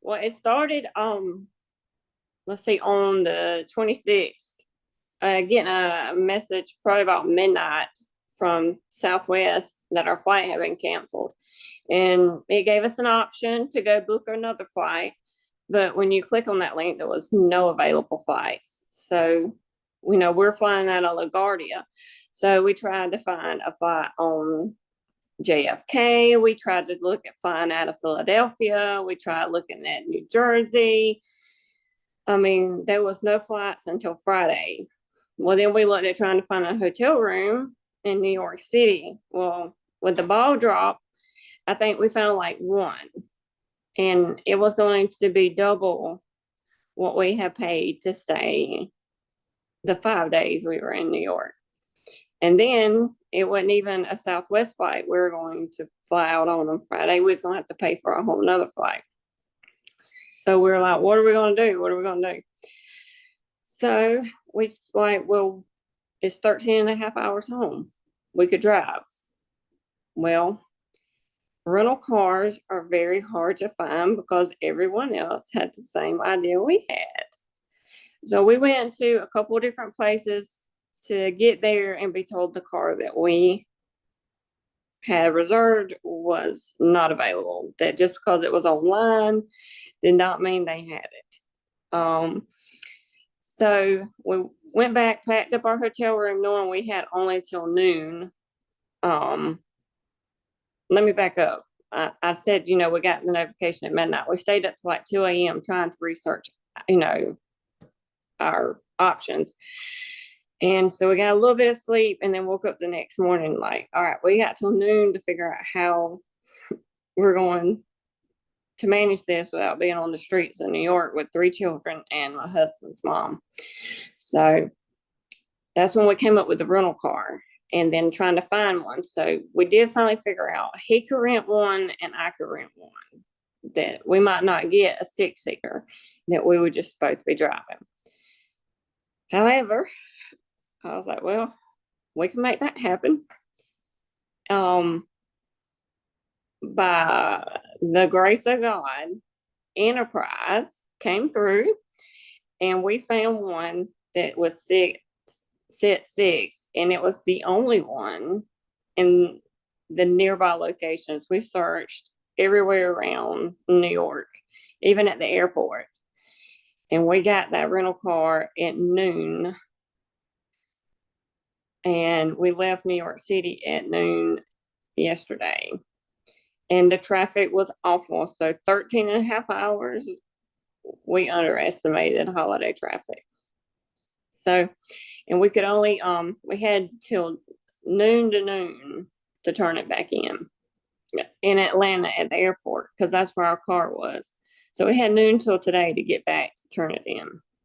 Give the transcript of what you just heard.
Well, it started, let's see, on the 26th, getting a message probably about midnight from Southwest that our flight had been canceled. And it gave us an option to go book another flight. But when you click on that link, there was no available flights. So, we're flying out of LaGuardia. So we tried to find a flight on JFK. We tried to look at flying out of Philadelphia. We tried looking at New Jersey. I mean, there was no flights until Friday. Well, then we looked at trying to find a hotel room in New York City. Well, with the ball drop, I think we found like one, and it was going to be double what we had paid to stay the 5 days we were in New York. And then it wasn't even a Southwest flight. We were going to fly out on Friday. We was going to have to pay for a whole nother flight. So we were like, what are we going to do? What are we going to do? So we like, well, it's 13 and a half hours home. We could drive. Well, rental cars are very hard to find because everyone else had the same idea we had. So we went to a couple of different places to get there and be told the car that we had reserved was not available. That just because it was online did not mean they had it. So we went back, packed up our hotel room, knowing we had only till noon. Let me back up. I said, we got the notification at midnight. We stayed up to like 2 a.m. trying to research, our options. And so we got a little bit of sleep and then woke up the next morning like, all right, we got till noon to figure out how we're going to manage this without being on the streets of New York with 3 children and my husband's mom. So that's when we came up with the rental car and then trying to find one. So we did finally figure out he could rent one and I could rent one, that we might not get a 6-seater, that we would just both be driving. However, I was like, well, we can make that happen. By the grace of God, Enterprise came through and we found one that was set 6, and it was the only one in the nearby locations. We searched everywhere around New York, even at the airport, and we got that rental car at noon, and we left New York City at noon yesterday, and the traffic was awful. So 13 and a half hours, we underestimated holiday traffic. So, and we could only, we had till noon to turn it back in Atlanta at the airport, because that's where our car was. So we had noon till today to get back to turn it in.